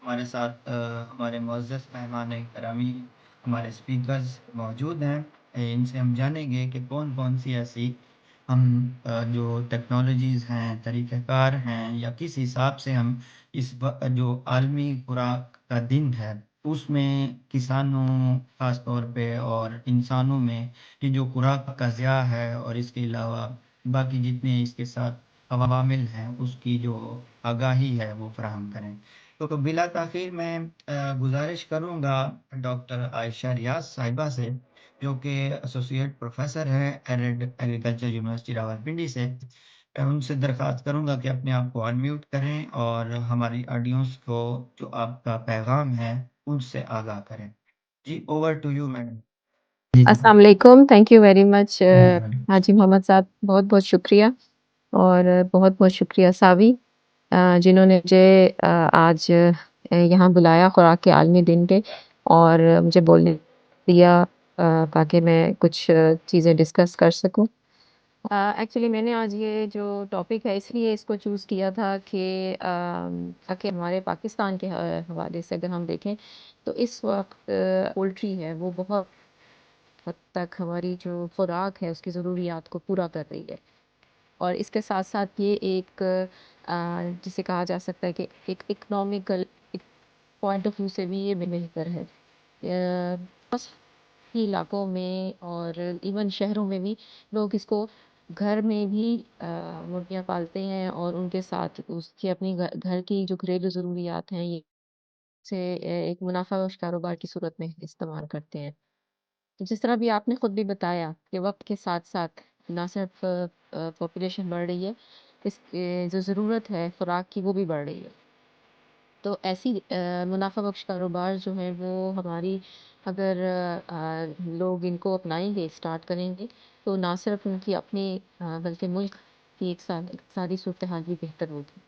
ہمارے ساتھ ہمارے معزز مہمان گرامی ہمارے اسپیکرز موجود ہیں۔ ان سے ہم جانیں گے کہ کون کون سی ایسی ہم جو ٹیکنالوجیز ہیں، طریقہ کار ہیں، یا کس حساب سے ہم جو عالمی خوراک کا دن ہے اس میں کسانوں خاص طور پہ اور انسانوں میں یہ جو خوراک کا ضیاع ہے، اور اس کے علاوہ باقی جتنے اس کے ساتھ عوامل ہیں اس کی جو آگاہی ہے وہ فراہم کریں۔ تو بلا تاخیر میں گزارش کروں گا ڈاکٹر عائشہ ریاض صاحبہ سے، جو کہ ایسوسیٹ پروفیسر ہیں ایرڈ ایگریکلچر یونیورسٹی راولپنڈی سے۔ میں ان سے درخواست کروں گا کہ اپنے آپ کو انمیوٹ کریں اور ہماری آڈینس کو جو آپ کا پیغام ہے ان سے آگاہ کریں۔ جی، اوور ٹو یو میڈم۔ جی جی السلام علیکم، تھینک یو ویری مچ جی حاجی محمد صاحب، بہت بہت شکریہ، اور بہت بہت شکریہ ساوی جنہوں نے مجھے آج یہاں بلایا خوراک کے عالمی دن پہ، اور مجھے بولنے دیا تاکہ میں کچھ چیزیں ڈسکس کر سکوں۔ ایکچولی میں نے آج یہ جو ٹاپک ہے اس لیے اس کو چوز کیا تھا کہ تاکہ ہمارے پاکستان کے حوالے سے اگر ہم دیکھیں تو اس وقت پولٹری ہے وہ بہت حد تک ہماری جو خوراک ہے اس کی ضروریات کو پورا کر رہی ہے، اور اس کے ساتھ ساتھ یہ ایک جسے کہا جا سکتا ہے کہ ایک اکنامیکل پوائنٹ آف ویو سے بھی یہ بہتر ہے۔ بس ہی علاقوں میں اور ایون شہروں میں بھی لوگ اس کو گھر میں بھی مرغیاں پالتے ہیں، اور ان کے ساتھ اس کی اپنی گھر کی جو گھریلو ضروریات ہیں یہ سے ایک منافع بخش کاروبار کی صورت میں استعمال کرتے ہیں۔ تو جس طرح بھی آپ نے خود بھی بتایا کہ وقت کے ساتھ ساتھ نہ صرف پاپولیشن بڑھ رہی ہے، اس جو ضرورت ہے خوراک کی وہ بھی بڑھ رہی ہے، تو ایسی منافع بخش کاروبار جو ہیں وہ ہماری اگر لوگ ان کو اپنائیں گے، اسٹارٹ کریں گے، تو نہ صرف ان کی اپنی بلکہ ملک کی ایک اقتصادی صورتحال بھی بہتر ہوگی۔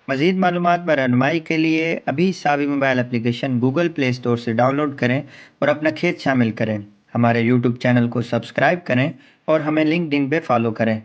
مزید معلومات میں رہنمائی کے لیے ابھی ساوی mobile application Google Play Store سے ڈاؤن لوڈ کریں اور اپنا کھیت شامل کریں۔ ہمارے یوٹیوب چینل کو سبسکرائب کریں اور ہمیں لنکڈ ان پہ فالو کریں۔